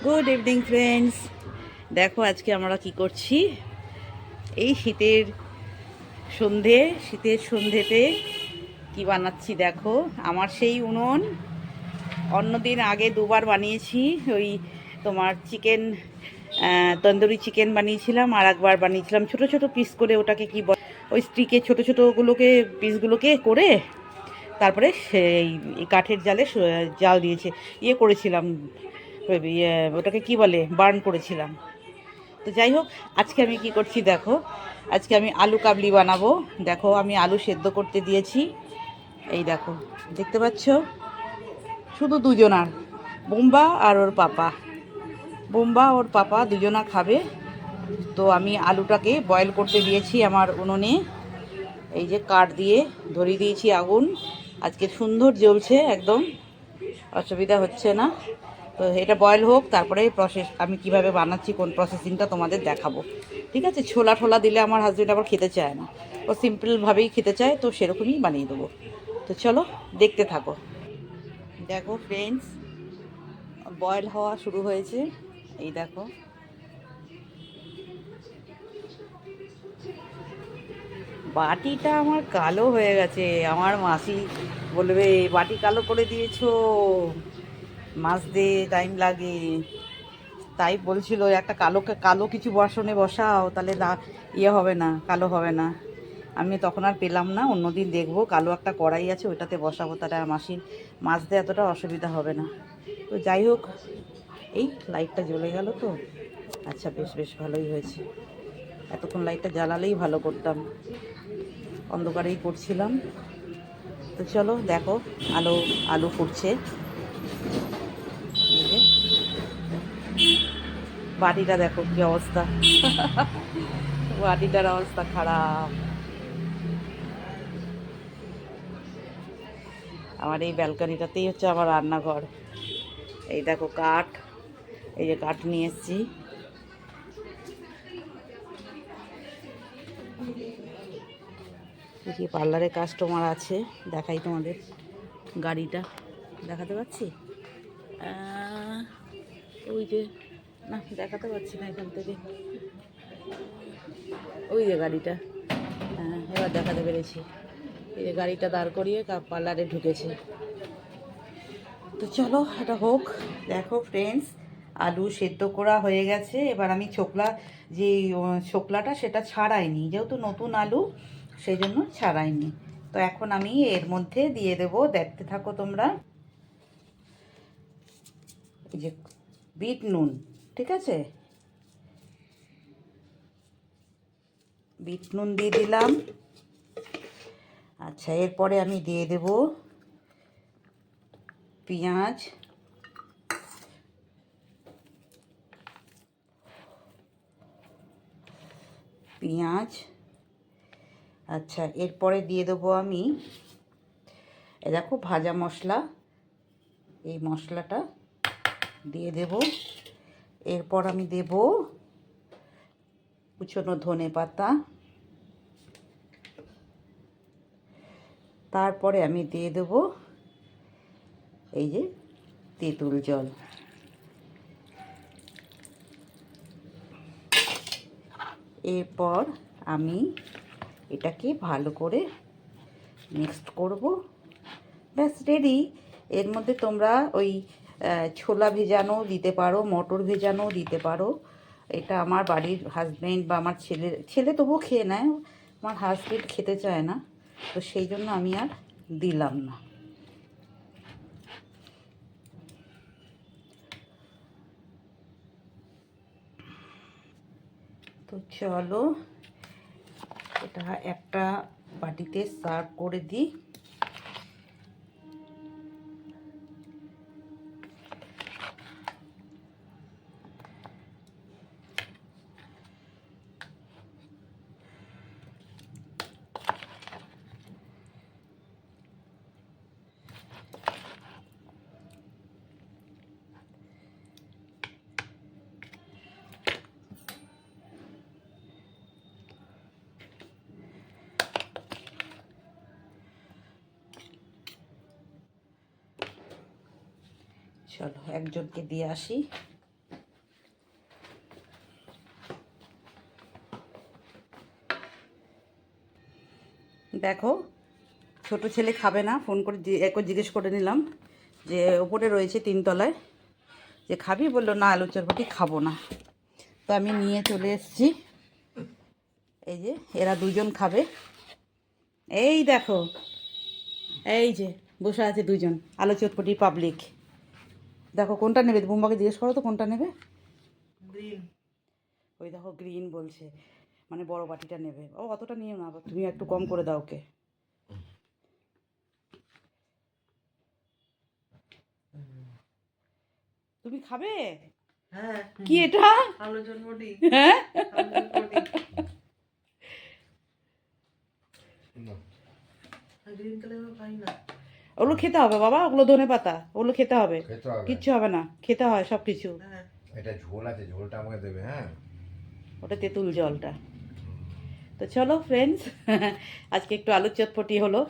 Good evening friends. দেখো আজকে আমরা কি করছি। এই শীতের সন্ধেতে কি বানাচ্ছি দেখো। আমার সেই উনুন অন্যদিন আগে দুবার বানিয়েছি। ওই তোমার চিকেন, তন্দুরি চিকেন বানিয়েছিলাম, আর একবার বানিয়েছিলাম ছোট ছোট পিস করে, ওটাকে কি বল, ওই স্টিকে ছোট ছোটোগুলোকে পিসগুলোকে করে তারপরে সেই কাঠের জালে জাল দিয়েছে ইয়ে করেছিলাম, ওটাকে কি বলে, বার্ন করেছিলাম। তো যাই হোক, আজকে আমি কি করছি দেখো। আজকে আমি আলু কাবলি বানাবো। দেখো আমি আলু সেদ্ধ করতে দিয়েছি। এই দেখো, দেখতে পাচ্ছ, শুধু দুজনার, বোম্বা ওর পাপা দুজনা খাবে। তো আমি আলুটাকে বয়েল করতে দিয়েছি আমার উনুনে। এই যে কাঠ দিয়ে ধরিয়ে দিয়েছি আগুন। আজকে সুন্দর জ্বলছে, একদম অসুবিধা হচ্ছে না। তো এটা বয়েল হোক, তারপরে আমি কিভাবে বানাচ্ছি, কোন প্রসেসিংটা তোমাদের দেখাবো। ঠিক আছে, ছোলা ঠোলা দিলে আমার হাজব্যান্ড আবার খেতে চায় না, ও সিম্পলভাবেই খেতে চায়, তো সেরকমই বানিয়ে দেবো। তো চলো দেখতে থাকো। দেখো ফ্রেন্ডস, বয়েল হওয়া শুরু হয়েছে। এই দেখো, বাটিটা আমার কালো হয়ে গেছে। আমার মাসি বলবে, বাটি কালো করে দিয়েছো, মাজতে টাইম লাগে। তাই বলছিল একটা কালো কালো কিছু বাসনে বসাও, তাহলে ইয়ে হবে না, কালো হবে না। আমি তখন আর পেলাম না, অন্যদিন দেখবো, কালো একটা কড়াই আছে ওইটাতে বসাবো, তাহলে আর মাসির মাজতে এতটা অসুবিধা হবে না। তো যাই হোক, এই লাইটটা জ্বলে গেল তো। আচ্ছা, বেশ বেশ ভালোই হয়েছে। এতক্ষণ লাইটটা জ্বালালেই ভালো করতাম, অন্ধকারেই করছিলাম। তো চলো দেখো, আলু আলু ফুটছে। এই যে বাটিটা দেখো কি অবস্থা, বাটিটার অবস্থা খারাপ। আমার এই ব্যালকনিটাতেই হচ্ছে আমার রান্নাঘর। এই দেখো কাঠ, এই যে কাঠ নিয়ে এসেছি। কি পার্লারে কাস্টমার আছে, দেখাই তোমাদের। গাড়িটা দেখাতে পাচ্ছি, ওই যে, না দেখাতে পাচ্ছি না এখান থেকে। ওই যে গাড়িটা, হ্যাঁ এবার দেখাতে পেরেছি। এই যে গাড়িটা দাঁড় করিয়ে পার্লারে ঢুকেছে। তো চলো এটা হোক। দেখো ফ্রেন্ডস, আলু সেদ্ধ করা হয়ে গেছে। এবার আমি যে ছোকলাটা সেটা ছাড়াইনি, যেহেতু নতুন আলু সেই জন্য ছাড়াইনি। তো এখন আমি এর মধ্যে দিয়ে দেব, দেখতে থাকো তোমরা। এই যে বিট নুন, ঠিক আছে, বিট নুন দিয়ে দিলাম। আচ্ছা, এরপরে আমি দিয়ে দেব পেঁয়াজ, পেঁয়াজ। আচ্ছা, এরপরে দিয়ে দেবো আমি, এ দেখো ভাজা মশলা, এই মশলাটা দিয়ে দেব। এরপর আমি দেব কুচনো ধনে পাতা। তারপরে আমি দিয়ে দেব এই যে তেঁতুল জল। এরপর আমি এটাকে ভালো করে মিক্সড করব। ব্যাস রেডি। এর মধ্যে তোমরা ওই ছোলা ভেজানো দিতে পারো, মটর ভেজানো দিতে পারো। এটা আমার বাড়ির হাজব্যান্ড বা আমার ছেলে তবুও খেয়ে নেয়, আমার হাজব্যান্ড খেতে চায় না, তো সেই জন্য আমি আর দিলাম না। তো চলো এটা একটা বাটিতে সার্ভ করে দিই। চলো একজনকে দিয়ে আসি। দেখো, ছোট ছেলে খাবে না, ফোন করে একবার জিজ্ঞেস করে নিলাম যে ওপরে রয়েছে 3 তলায়, যে খাবি, বললো না আলু চটপটি খাবো না। তো আমি নিয়ে চলে এসেছি। এই যে এরা দুজন খাবে, এই দেখো, এই যে বসে আছে দুজন আলু চটপটি পাবলিক। দেখো কোনটা নেবে, বুম্বাকে জিজ্ঞেস করো তো কোনটা নেবে। গ্রিন। ওই দেখো গ্রিন বলছে, মানে বড় বাটিটা নেবে। ও অতটা নিও না, তুমি একটু কম করে দাও ওকে। তুমি খাবে? হ্যাঁ। কি এটা? আলু চটপটি। হ্যাঁ, আলু চটপটি। গ্রিন কালার পাই না। ওগুলো খেতে হবে বাবা, ওগুলো ধনেপাতা, ওগুলো খেতে হবে। খেতে হবে। কিচ্ছু হবে না, খেতে হয় সব কিছু। হ্যাঁ। এটা ঝোল আছে, ঝোলটা আমাকে দেবে। হ্যাঁ, ওটা তেঁতুল জলটা। তো চলো ফ্রেন্ডস, আজকে একটু আলুর চটপটি হলো।